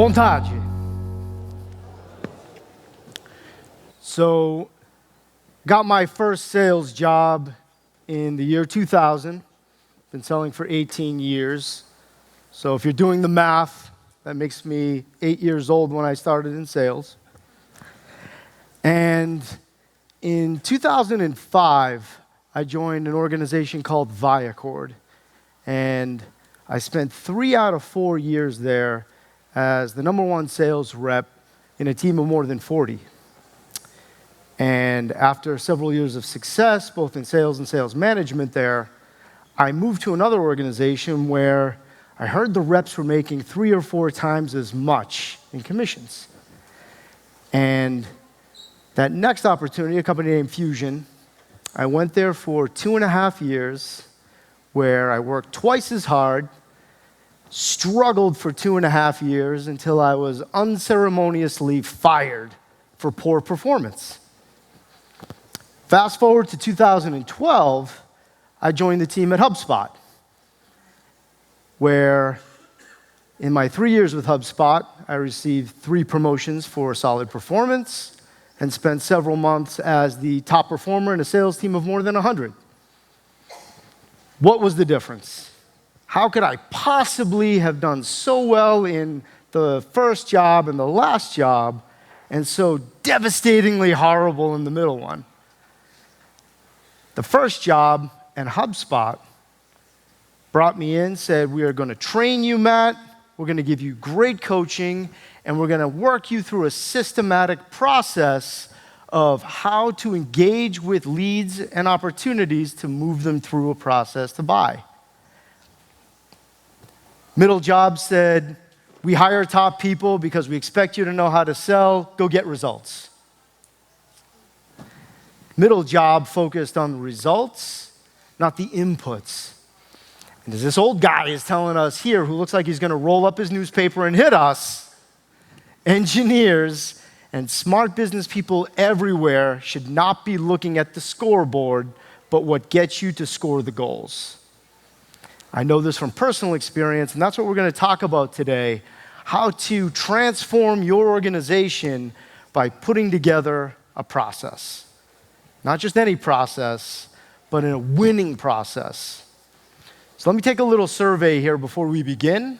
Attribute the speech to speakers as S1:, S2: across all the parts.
S1: Vontade. So, got my first sales job in the year 2000. Been selling for 18 years. So if you're doing the math, that makes me 8 years old when I started in sales. And in 2005, I joined an organization called Viacord. And I spent 3 out of 4 years there as the #1 sales rep in a team of more than 40. And after several years of success, both in sales and sales management there, I moved to another organization where I heard the reps were making 3 or 4 times as much in commissions. And that next opportunity, a company named Fusion, I went there for 2.5 years where I worked twice as hard, struggled for 2.5 years until I was unceremoniously fired for poor performance. Fast forward to 2012, I joined the team at HubSpot, where in my 3 years with HubSpot, I received 3 promotions for solid performance and spent several months as the top performer in a sales team of more than 100. What was the difference? How could I possibly have done so well in the first job and the last job and so devastatingly horrible in the middle one? The first job and HubSpot brought me in, said, we are going to train you, Matt. We're going to give you great coaching, and we're going to work you through a systematic process of how to engage with leads and opportunities to move them through a process to buy. Middle job said, we hire top people because we expect you to know how to sell. Go get results. Middle job focused on the results, not the inputs. And as this old guy is telling us here, who looks like he's going to roll up his newspaper and hit us, engineers and smart business people everywhere should not be looking at the scoreboard, but what gets you to score the goals. I know this from personal experience, and that's what we're going to talk about today, how to transform your organization by putting together a process. Not just any process, but a winning process. So let me take a little survey here before we begin.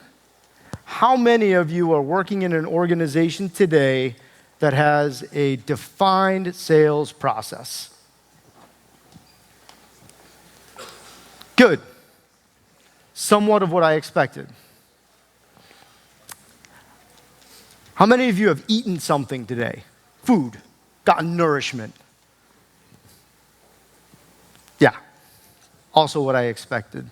S1: How many of you are working in an organization today that has a defined sales process? Good. Somewhat of what I expected. How many of you have eaten something today? Food, gotten nourishment? Yeah, also what I expected.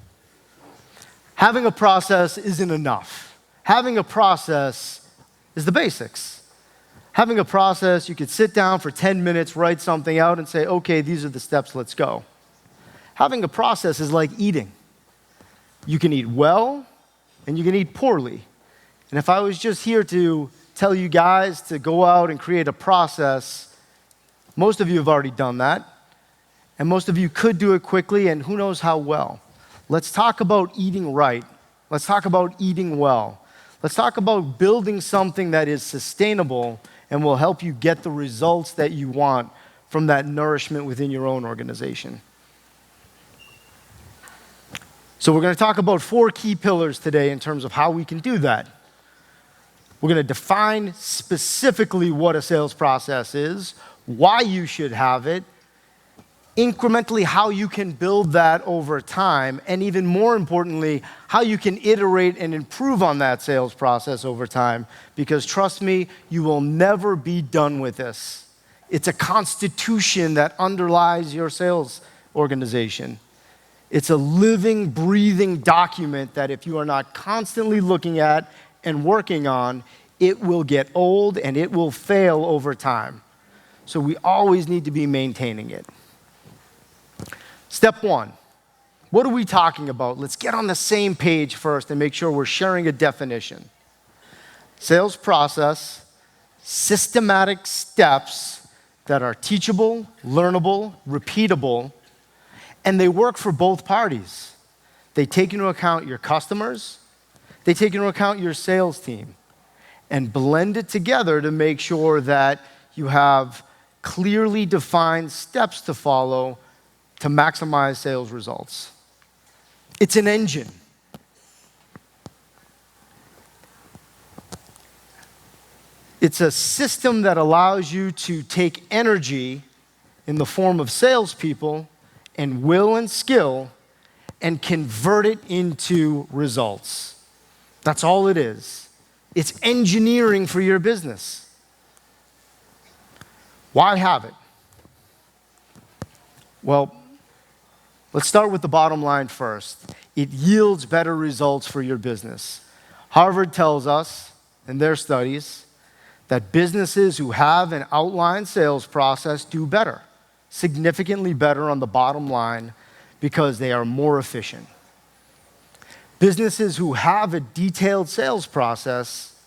S1: Having a process isn't enough. Having a process is the basics. Having a process, you could sit down for 10 minutes, write something out, and say, okay, these are the steps, let's go. Having a process is like eating. You can eat well, and you can eat poorly. And if I was just here to tell you guys to go out and create a process, most of you have already done that. And most of you could do it quickly, and who knows how well. Let's talk about eating right. Let's talk about eating well. Let's talk about building something that is sustainable and will help you get the results that you want from that nourishment within your own organization. So we're going to talk about 4 key pillars today in terms of how we can do that. We're going to define specifically what a sales process is, why you should have it, incrementally how you can build that over time, and even more importantly, how you can iterate and improve on that sales process over time, because trust me, you will never be done with this. It's a constitution that underlies your sales organization. It's a living, breathing document that if you are not constantly looking at and working on, it will get old and it will fail over time. So we always need to be maintaining it. Step 1, what are we talking about? Let's get on the same page first and make sure we're sharing a definition. Sales process, systematic steps that are teachable, learnable, repeatable, and they work for both parties. They take into account your customers, they take into account your sales team, and blend it together to make sure that you have clearly defined steps to follow to maximize sales results. It's an engine. It's a system that allows you to take energy in the form of salespeople and will and skill and convert it into results. That's all it is. It's engineering for your business. Why have it? Well, let's start with the bottom line first. It yields better results for your business. Harvard tells us in their studies that businesses who have an outlined sales process do better, significantly better on the bottom line because they are more efficient. Businesses who have a detailed sales process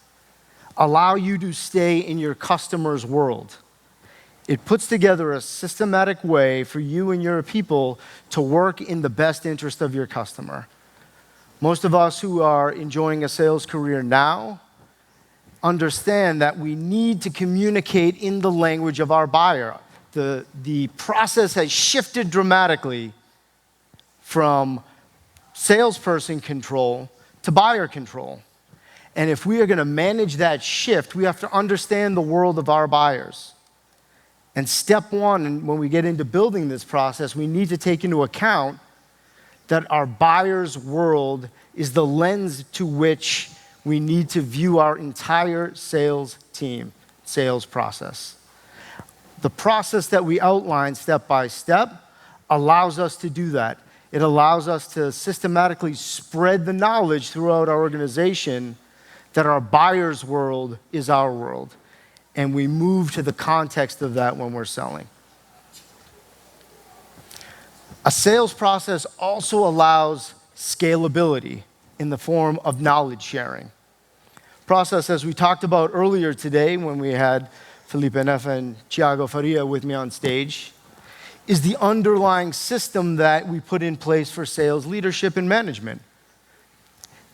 S1: allow you to stay in your customer's world. It puts together a systematic way for you and your people to work in the best interest of your customer. Most of us who are enjoying a sales career now understand that we need to communicate in the language of our buyer. The process has shifted dramatically from salesperson control to buyer control. And if we are going to manage that shift, we have to understand the world of our buyers. And step one, and when we get into building this process, we need to take into account that our buyer's world is the lens to which we need to view our entire sales team, sales process. The process that we outline step by step allows us to do that. It allows us to systematically spread the knowledge throughout our organization that our buyer's world is our world. And we move to the context of that when we're selling. A sales process also allows scalability in the form of knowledge sharing. Process, as we talked about earlier today when we had Felipe Neff and Thiago Faria with me on stage, is the underlying system that we put in place for sales leadership and management.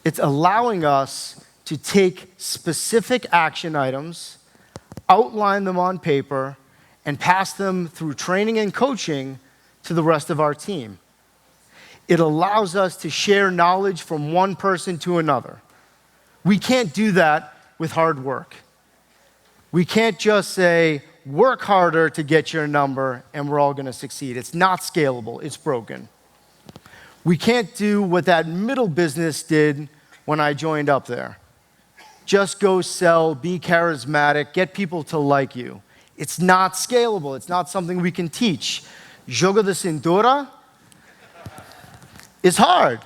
S1: It's allowing us to take specific action items, outline them on paper, and pass them through training and coaching to the rest of our team. It allows us to share knowledge from one person to another. We can't do that with hard work. We can't just say, work harder to get your number and we're all going to succeed. It's not scalable. It's broken. We can't do what that middle business did when I joined up there. Just go sell, be charismatic, get people to like you. It's not scalable. It's not something we can teach. Jogo de cintura is hard.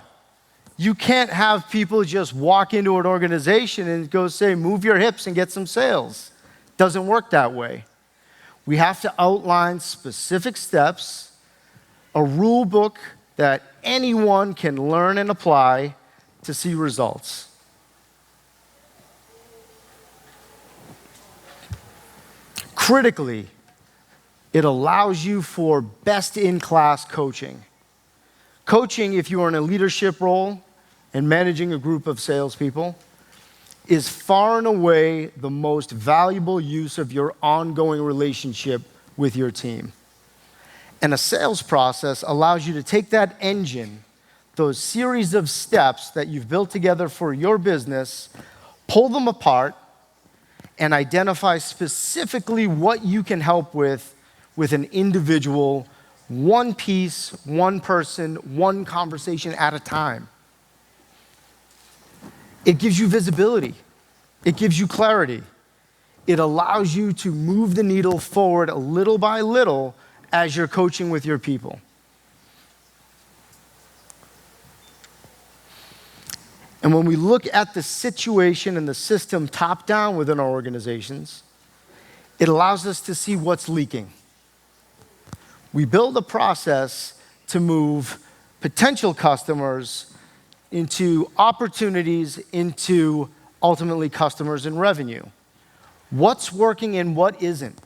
S1: You can't have people just walk into an organization and go say, move your hips and get some sales. Doesn't work that way. We have to outline specific steps, a rule book that anyone can learn and apply to see results. Critically, it allows you for best-in-class coaching. Coaching, if you are in a leadership role and managing a group of salespeople, is far and away the most valuable use of your ongoing relationship with your team. And a sales process allows you to take that engine, those series of steps that you've built together for your business, pull them apart, and identify specifically what you can help with an individual, one piece, one person, one conversation at a time. It gives you visibility. It gives you clarity. It allows you to move the needle forward little by little as you're coaching with your people. And when we look at the situation and the system top down within our organizations, it allows us to see what's leaking. We build a process to move potential customers into opportunities, into ultimately customers and revenue. What's working and what isn't?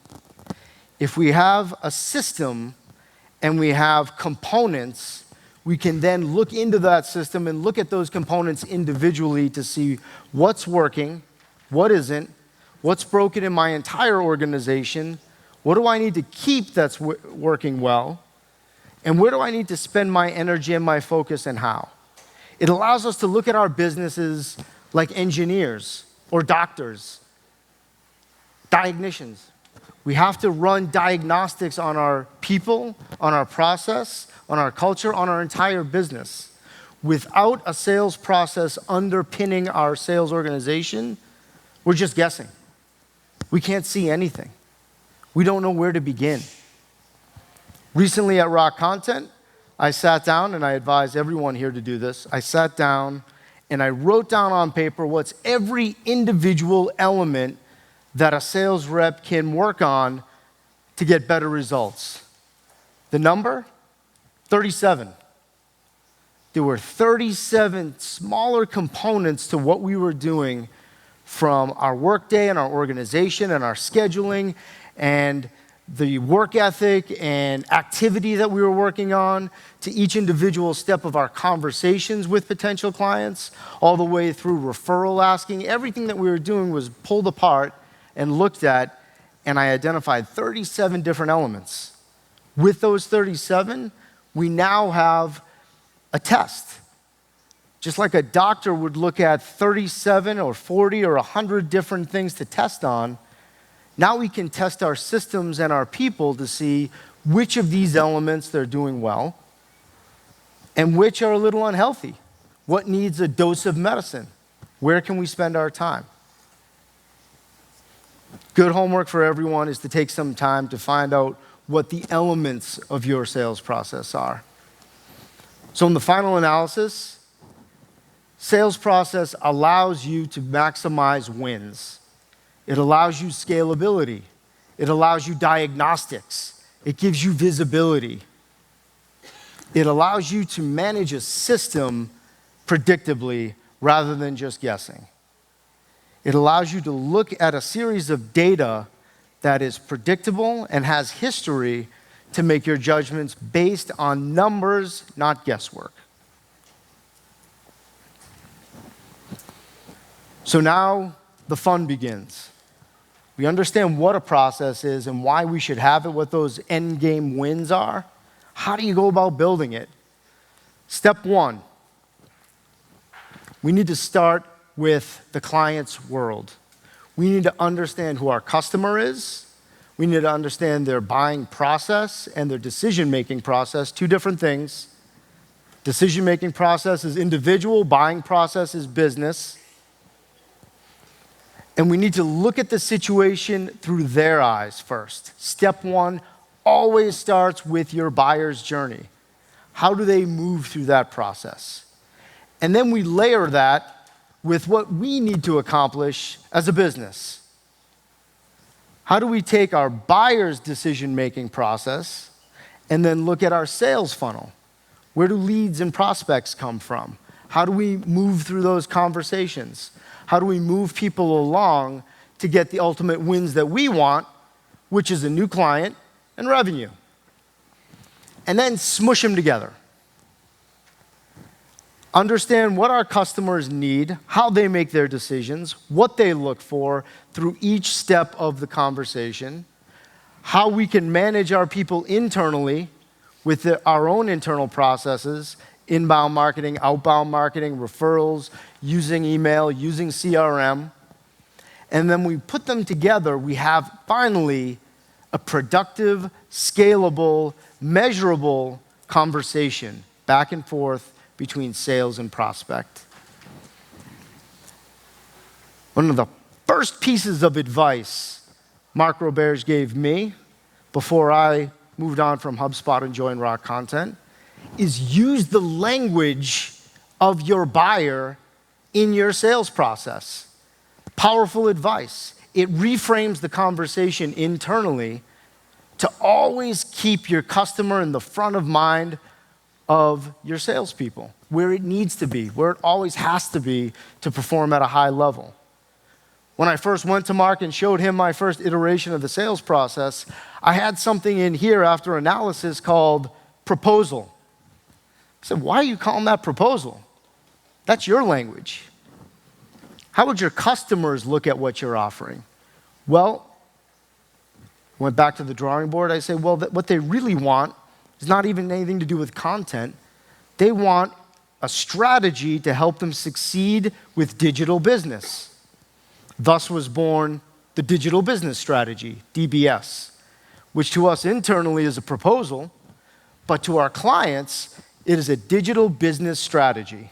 S1: If we have a system and we have components, we can then look into that system and look at those components individually to see what's working, what isn't, what's broken in my entire organization, what do I need to keep that's working well, and where do I need to spend my energy and my focus and how. It allows us to look at our businesses like engineers or doctors, diagnosticians. We have to run diagnostics on our people, on our process, on our culture, on our entire business. Without a sales process underpinning our sales organization, we're just guessing. We can't see anything. We don't know where to begin. Recently at Rock Content, I sat down, and I advise everyone here to do this. I sat down and I wrote down on paper what's every individual element that a sales rep can work on to get better results. The number? 37. There were 37 smaller components to what we were doing, from our workday and our organization and our scheduling and the work ethic and activity that we were working on, to each individual step of our conversations with potential clients, all the way through referral asking. Everything that we were doing was pulled apart and looked at, and I identified 37 different elements. With those 37, we now have a test. Just like a doctor would look at 37 or 40 or 100 different things to test on, now we can test our systems and our people to see which of these elements they're doing well and which are a little unhealthy. What needs a dose of medicine? Where can we spend our time? Good homework for everyone is to take some time to find out what the elements of your sales process are. So in the final analysis, sales process allows you to maximize wins. It allows you scalability. It allows you diagnostics. It gives you visibility. It allows you to manage a system predictably rather than just guessing. It allows you to look at a series of data that is predictable and has history to make your judgments based on numbers, not guesswork. So now the fun begins. We understand what a process is and why we should have it, what those end game wins are. How do you go about building it? Step one, we need to start with the client's world. We need to understand who our customer is. We need to understand their buying process and their decision-making process, two different things. Decision-making process is individual, buying process is business. And we need to look at the situation through their eyes first. Step one always starts with your buyer's journey. How do they move through that process? And then we layer that with what we need to accomplish as a business. How do we take our buyer's decision-making process and then look at our sales funnel? Where do leads and prospects come from? How do we move through those conversations? How do we move people along to get the ultimate wins that we want, which is a new client and revenue? And then smush them together. Understand what our customers need, how they make their decisions, what they look for through each step of the conversation, how we can manage our people internally with our own internal processes, inbound marketing, outbound marketing, referrals, using email, using CRM. And then we put them together, we have finally a productive, scalable, measurable conversation back and forth between sales and prospect. One of the first pieces of advice Mark Roberge gave me before I moved on from HubSpot and joined Rock Content is use the language of your buyer in your sales process. Powerful advice. It reframes the conversation internally to always keep your customer in the front of mind of your salespeople, where it needs to be, where it always has to be to perform at a high level. When I first went to Mark and showed him my first iteration of the sales process, I had something in here after analysis called proposal. I said, why are you calling that proposal? That's your language. How would your customers look at what you're offering? Well, went back to the drawing board. I say, well, what they really want is not even anything to do with content. They want a strategy to help them succeed with digital business. Thus was born the Digital Business Strategy, DBS, which to us internally is a proposal, but to our clients, it is a digital business strategy.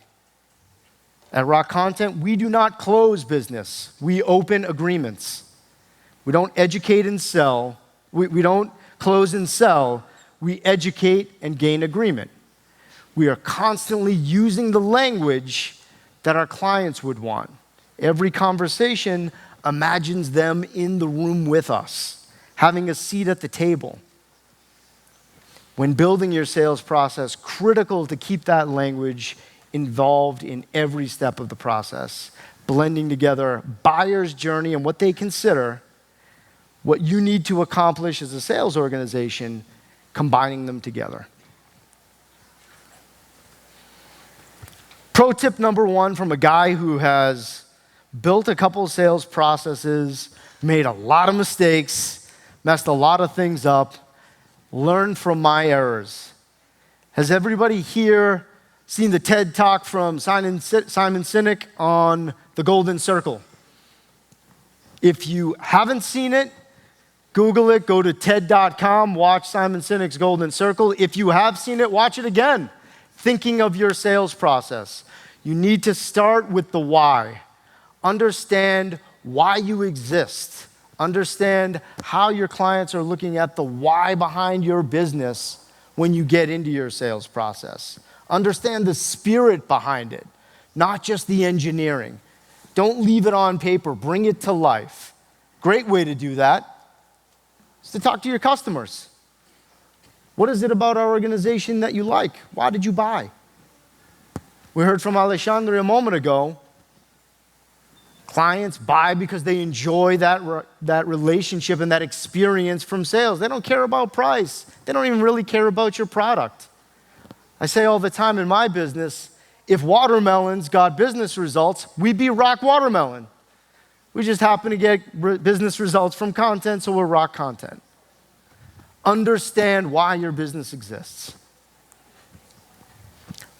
S1: At Rock Content, we do not close business. We open agreements. We don't educate and sell. We don't close and sell. We educate and gain agreement. We are constantly using the language that our clients would want. Every conversation imagines them in the room with us, having a seat at the table. When building your sales process, critical to keep that language involved in every step of the process, blending together buyer's journey and what they consider, what you need to accomplish as a sales organization, combining them together. Pro tip number one from a guy who has built a couple of sales processes, made a lot of mistakes, messed a lot of things up, learned from my errors. Has everybody here seen the TED Talk from Simon Sinek on the Golden Circle? If you haven't seen it, Google it, go to TED.com, watch Simon Sinek's Golden Circle. If you have seen it, watch it again. Thinking of your sales process. You need to start with the why. Understand why you exist. Understand how your clients are looking at the why behind your business when you get into your sales process. Understand the spirit behind it, not just the engineering. Don't leave it on paper, bring it to life. Great way to do that is to talk to your customers. What is it about our organization that you like? Why did you buy? We heard from Alexandre a moment ago. Clients buy because they enjoy that relationship and that experience from sales. They don't care about price. They don't even really care about your product. I say all the time in my business, if watermelons got business results, we'd be Rock Watermelon. We just happen to get business results from content, so we're Rock Content. Understand why your business exists.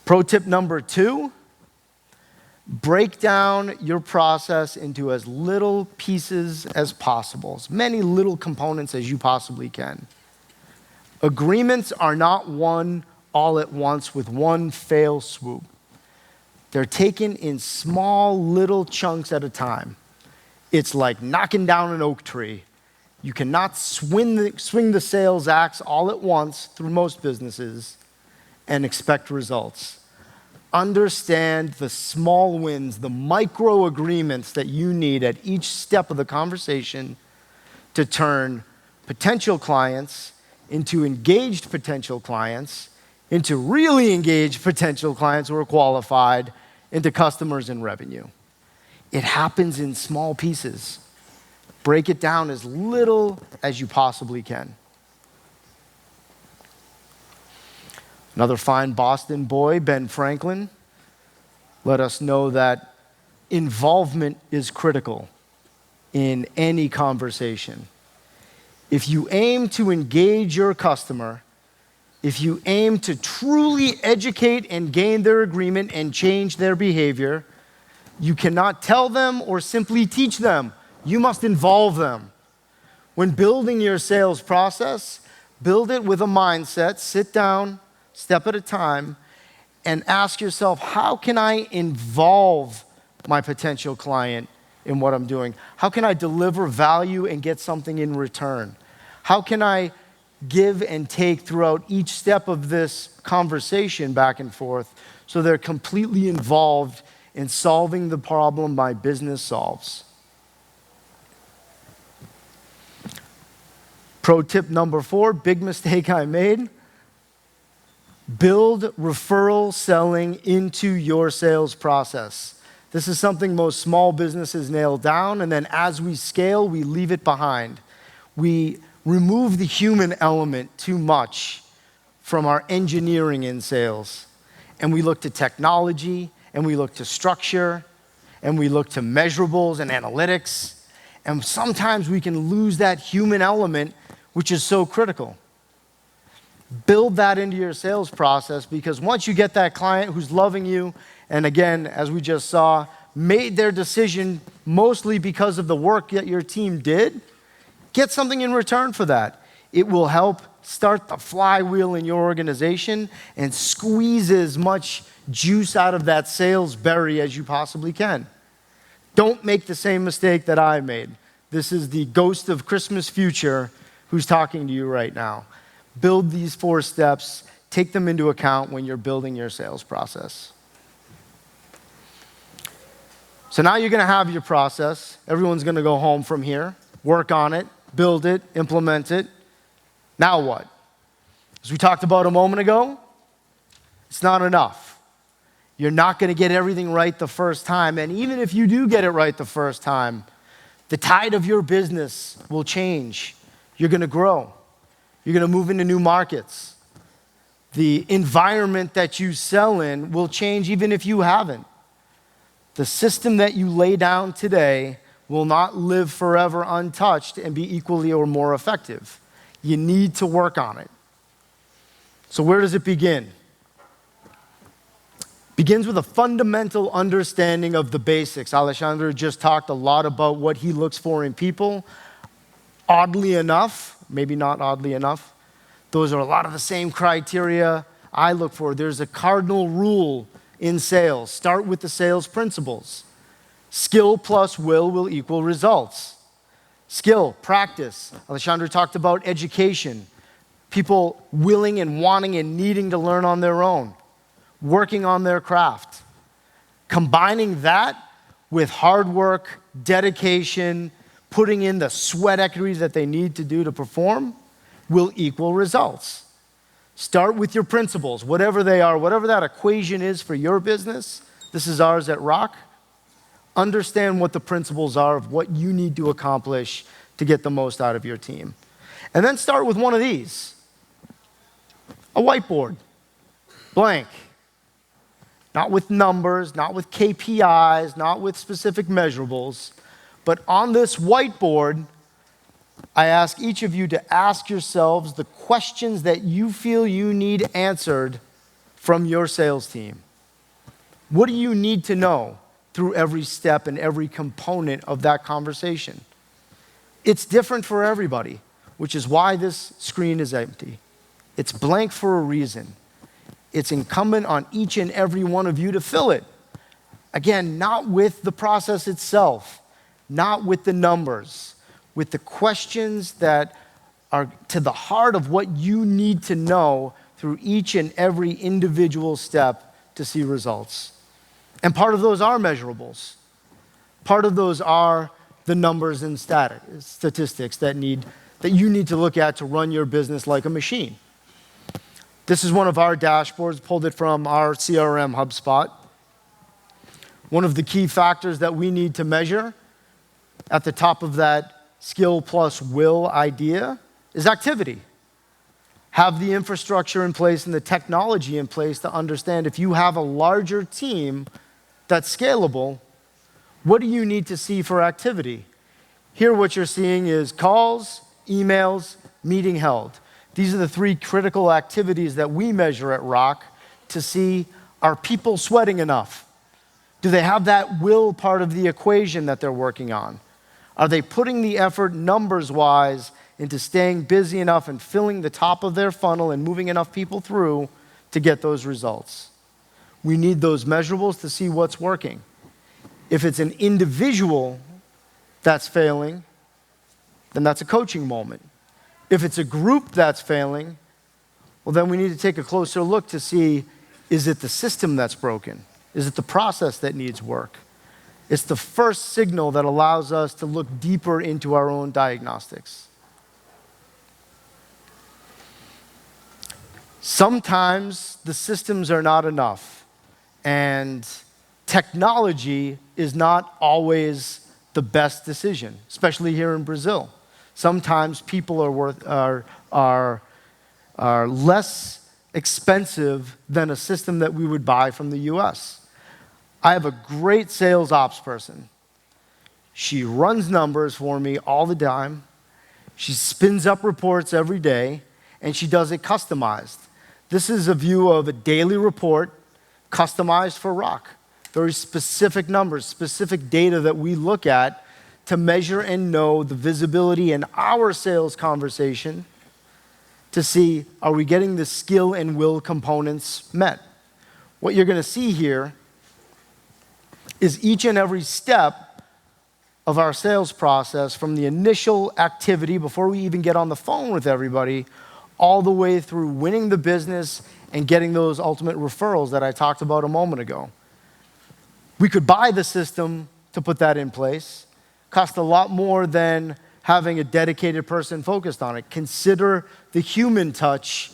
S1: Pro tip number 2, break down your process into as little pieces as possible, as many little components as you possibly can. Agreements are not won all at once with one fell swoop. They're taken in small little chunks at a time. It's like knocking down an oak tree. You cannot swing the sales axe all at once through most businesses and expect results. Understand the small wins, the micro agreements that you need at each step of the conversation to turn potential clients into engaged potential clients, into really engaged potential clients who are qualified, into customers and revenue. It happens in small pieces. Break it down as little as you possibly can. Another fine Boston boy, Ben Franklin, let us know that involvement is critical in any conversation. If you aim to engage your customer, if you aim to truly educate and gain their agreement and change their behavior, you cannot tell them or simply teach them. You must involve them. When building your sales process, build it with a mindset, sit down, step at a time, and ask yourself, how can I involve my potential client in what I'm doing? How can I deliver value and get something in return? How can I give and take throughout each step of this conversation back and forth so they're completely involved in solving the problem my business solves? Pro tip number 4, big mistake I made. Build referral selling into your sales process. This is something most small businesses nail down, and then as we scale, we leave it behind. We remove the human element too much from our engineering in sales, and we look to technology, and we look to structure, and we look to measurables and analytics. And sometimes we can lose that human element, which is so critical. Build that into your sales process, because once you get that client who's loving you, and again, as we just saw, made their decision mostly because of the work that your team did, get something in return for that. It will help start the flywheel in your organization and squeeze as much juice out of that sales berry as you possibly can. Don't make the same mistake that I made. This is the ghost of Christmas future who's talking to you right now. Build these 4 steps. Take them into account when you're building your sales process. So now you're going to have your process. Everyone's going to go home from here, work on it, build it, implement it. Now what? As we talked about a moment ago, it's not enough. You're not going to get everything right the first time. And even if you do get it right the first time, the tide of your business will change. You're going to grow. You're going to move into new markets. The environment that you sell in will change even if you haven't. The system that you lay down today will not live forever untouched and be equally or more effective. You need to work on it. So where does it begin? Begins with a fundamental understanding of the basics. Alexandre just talked a lot about what he looks for in people. Oddly enough, maybe not oddly enough, those are a lot of the same criteria I look for. There's a cardinal rule in sales. Start with the sales principles. Skill plus will equal results. Skill, practice. Alexandre talked about education. People willing and wanting and needing to learn on their own. Working on their craft. Combining that with hard work, dedication, putting in the sweat equity that they need to do to perform will equal results. Start with your principles, whatever they are, whatever that equation is for your business. This is ours at Rock. Understand what the principles are of what you need to accomplish to get the most out of your team. And then start with one of these. A whiteboard, blank. Not with numbers, not with KPIs, not with specific measurables, but on this whiteboard, I ask each of you to ask yourselves the questions that you feel you need answered from your sales team. What do you need to know through every step and every component of that conversation? It's different for everybody, which is why this screen is empty. It's blank for a reason. It's incumbent on each and every one of you to fill it. Again, not with the process itself, not with the numbers, with the questions that are to the heart of what you need to know through each and every individual step to see results. And part of those are measurables. Part of those are the numbers and statistics that you need to look at to run your business like a machine. This is one of our dashboards, pulled it from our CRM HubSpot. One of the key factors that we need to measure at the top of that skill plus will idea is activity. Have the infrastructure in place and the technology in place to understand if you have a larger team that's scalable, what do you need to see for activity? Here what you're seeing is calls, emails, meeting held. These are the 3 critical activities that we measure at Rock to see, are people sweating enough? Do they have that will part of the equation that they're working on? Are they putting the effort numbers-wise into staying busy enough and filling the top of their funnel and moving enough people through to get those results? We need those measurables to see what's working. If it's an individual that's failing, then that's a coaching moment. If it's a group that's failing, well, then we need to take a closer look to see, is it the system that's broken? Is it the process that needs work? It's the first signal that allows us to look deeper into our own diagnostics. Sometimes the systems are not enough, and technology is not always the best decision, especially here in Brazil. Sometimes people are less expensive than a system that we would buy from the US. I have a great sales ops person. She runs numbers for me all the time. She spins up reports every day, and she does it customized. This is a view of a daily report customized for Rock. Very specific numbers, specific data that we look at to measure and know the visibility in our sales conversation to see, are we getting the skill and will components met? What you're going to see here is each and every step of our sales process, from the initial activity before we even get on the phone with everybody, all the way through winning the business and getting those ultimate referrals that I talked about a moment ago. We could buy the system to put that in place. Cost a lot more than having a dedicated person focused on it. Consider the human touch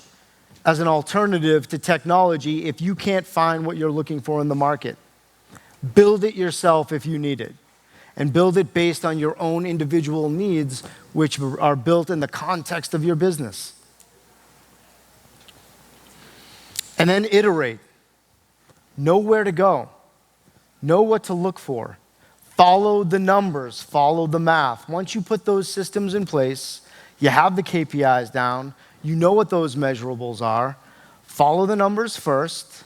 S1: as an alternative to technology if you can't find what you're looking for in the market. Build it yourself if you need it. And build it based on your own individual needs, which are built in the context of your business. And then iterate. Know where to go. Know what to look for. Follow the numbers. Follow the math. Once you put those systems in place, you have the KPIs down, you know what those measurables are, follow the numbers first.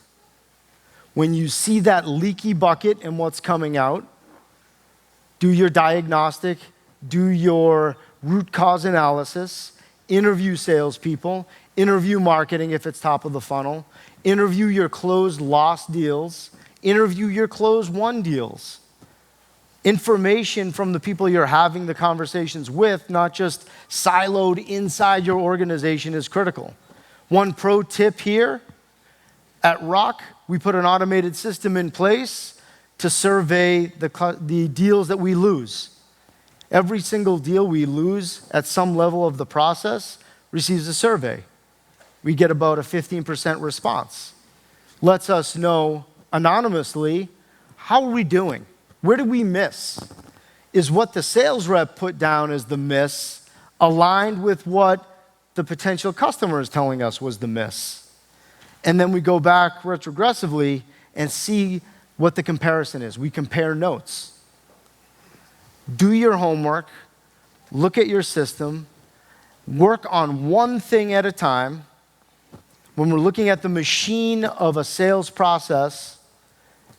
S1: When you see that leaky bucket and what's coming out, do your diagnostic, do your root cause analysis, interview salespeople, interview marketing if it's top of the funnel, interview your closed lost deals, interview your closed won deals. Information from the people you're having the conversations with, not just siloed inside your organization, is critical. One pro tip here, at Rock, we put an automated system in place to survey the deals that we lose. Every single deal we lose at some level of the process receives a survey. We get about a 15% response. Lets us know anonymously, how are we doing? Where did we miss? Is what the sales rep put down as the miss aligned with what the potential customer is telling us was the miss? And then we go back retrogressively and see what the comparison is. We compare notes. Do your homework, look at your system, work on one thing at a time. When we're looking at the machine of a sales process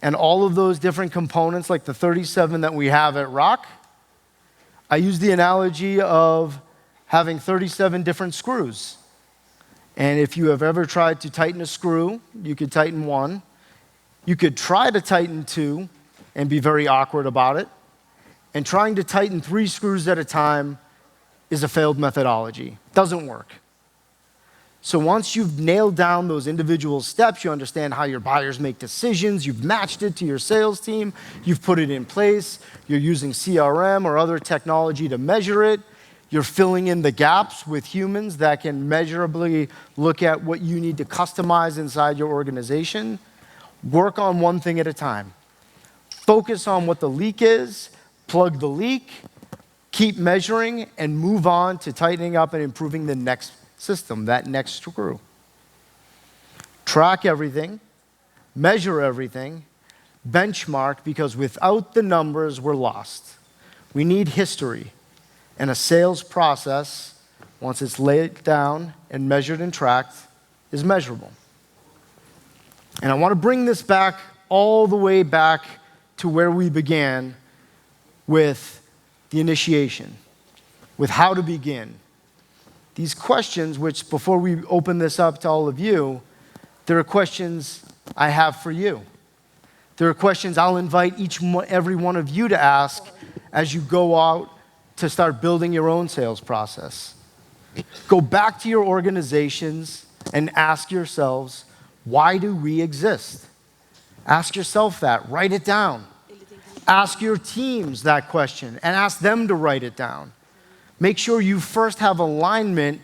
S1: and all of those different components, like the 37 that we have at Rock, I use the analogy of having 37 different screws. And if you have ever tried to tighten a screw, you could tighten one. You could try to tighten two and be very awkward about it. And trying to tighten 3 screws at a time is a failed methodology. Doesn't work. So once you've nailed down those individual steps, you understand how your buyers make decisions, you've matched it to your sales team, you've put it in place, you're using CRM or other technology to measure it, you're filling in the gaps with humans that can measurably look at what you need to customize inside your organization. Work on one thing at a time. Focus on what the leak is, plug the leak, keep measuring, and move on to tightening up and improving the next system, that next screw. Track everything, measure everything, benchmark, because without the numbers, we're lost. We need history, and a sales process, once it's laid down and measured and tracked, is measurable. And I want to bring this back all the way back to where we began with the initiation, with how to begin. These questions, which before we open this up to all of you, there are questions I have for you. There are questions I'll invite every one of you to ask as you go out to start building your own sales process. Go back to your organizations and ask yourselves, why do we exist? Ask yourself that. Write it down. Ask your teams that question and ask them to write it down. Make sure you first have alignment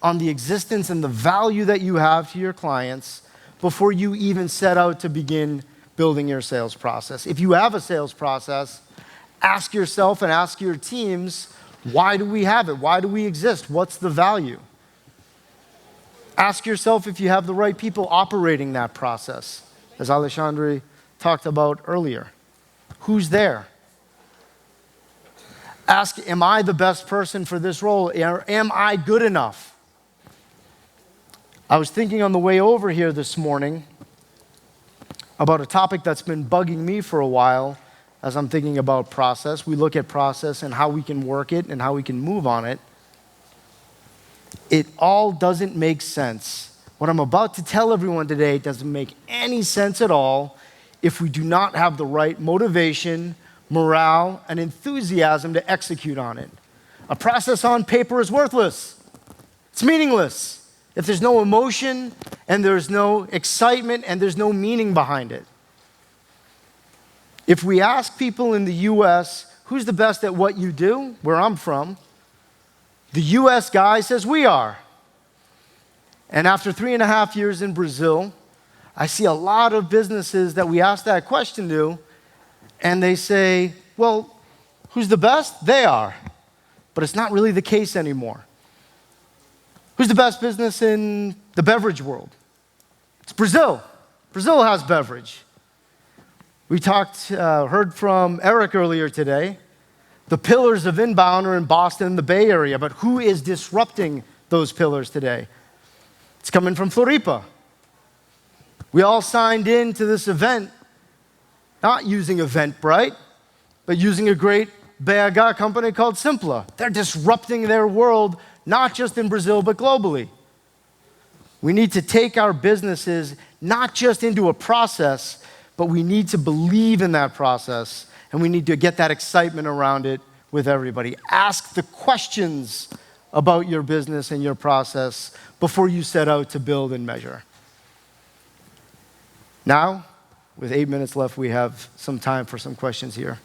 S1: on the existence and the value that you have to your clients before you even set out to begin building your sales process. If you have a sales process, ask yourself and ask your teams, why do we have it? Why do we exist? What's the value? Ask yourself if you have the right people operating that process. As Alexandre talked about earlier. Who's there? Ask, am I the best person for this role? Or am I good enough? I was thinking on the way over here this morning about a topic that's been bugging me for a while as I'm thinking about process. We look at process and how we can work it and how we can move on it. It all doesn't make sense. What I'm about to tell everyone today doesn't make any sense at all if we do not have the right motivation, morale, and enthusiasm to execute on it. A process on paper is worthless. It's meaningless if there's no emotion and there's no excitement and there's no meaning behind it. If we ask people in the US, who's the best at what you do, where I'm from, the US guy says we are. And after 3.5 years in Brazil, I see a lot of businesses that we ask that question to, and they say, well, who's the best? They are. But it's not really the case anymore. Who's the best business in the beverage world? It's Brazil. Brazil has beverage. We heard from Eric earlier today. The pillars of inbound are in Boston and the Bay Area, but who is disrupting those pillars today? It's coming from Floripa. We all signed in to this event not using Eventbrite, but using a great BH company called Simpla. They're disrupting their world, not just in Brazil, but globally. We need to take our businesses not just into a process, but we need to believe in that process, and we need to get that excitement around it with everybody. Ask the questions about your business and your process before you set out to build and measure. Now, with 8 minutes left, we have some time for some questions here.